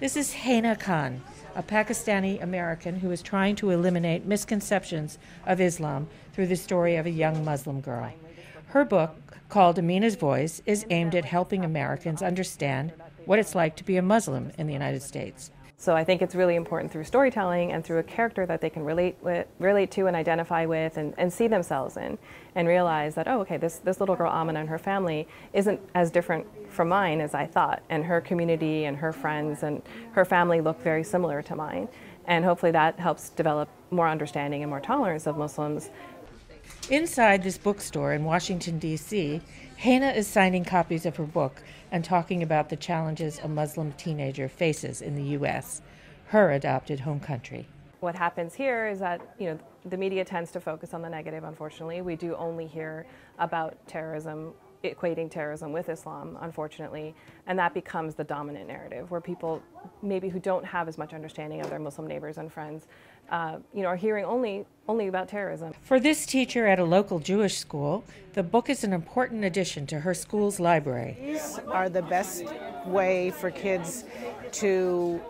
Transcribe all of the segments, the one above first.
This is Hena Khan, a Pakistani American who is trying to eliminate misconceptions of Islam through the story of a young Muslim girl. Her book, called AMINA'S Voice, is aimed at helping Americans understand what it's like to be a Muslim in the United States. So I think it's really important through storytelling and through a character that they can relate to and identify with and see themselves in, and realize that, oh, okay, this little girl Amina and her family isn't as different from mine as I thought, and her community and her friends and her family look very similar to mine. And hopefully that helps develop more understanding and more tolerance of Muslims. Inside this bookstore in Washington, D.C., Hena is signing copies of her book and talking about the challenges a Muslim teenager faces in the U.S., her adopted home country. What happens here is that, the media tends to focus on the negative, unfortunately. We do only hear about terrorism, equating terrorism with Islam, unfortunately, and that becomes the dominant narrative, where people maybe who don't have as much understanding of their Muslim neighbors and friends, are hearing only about terrorism. For this teacher at a local Jewish school, the book is an important addition to her school's library. These are the best way for kids to,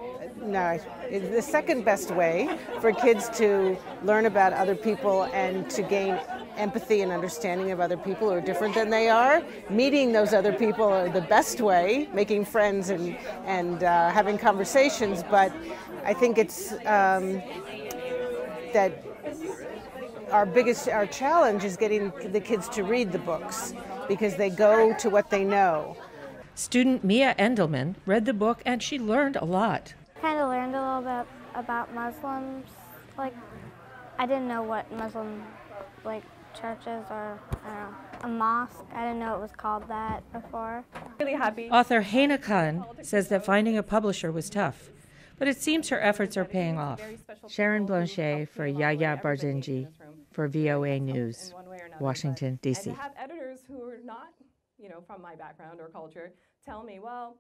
the second best way for kids to learn about other people and to gain empathy and understanding of other people who are different than they are. Meeting those other people are the best way, making friends and having conversations, but I think it's that our challenge is getting the kids to read the books because they go to what they know. Student Mia Endelman read the book and she learned a lot. Kind of learned a little bit about Muslims. I didn't know what Muslim churches or a mosque. I didn't know it was called that before. Really happy. Author Hena Khan says that finding a publisher was tough, but it seems her efforts are paying off. Sharon Blanchet for Yahya Albarznji for VOA News, Washington, D.C. And to have editors who are not, from my background or culture tell me, well,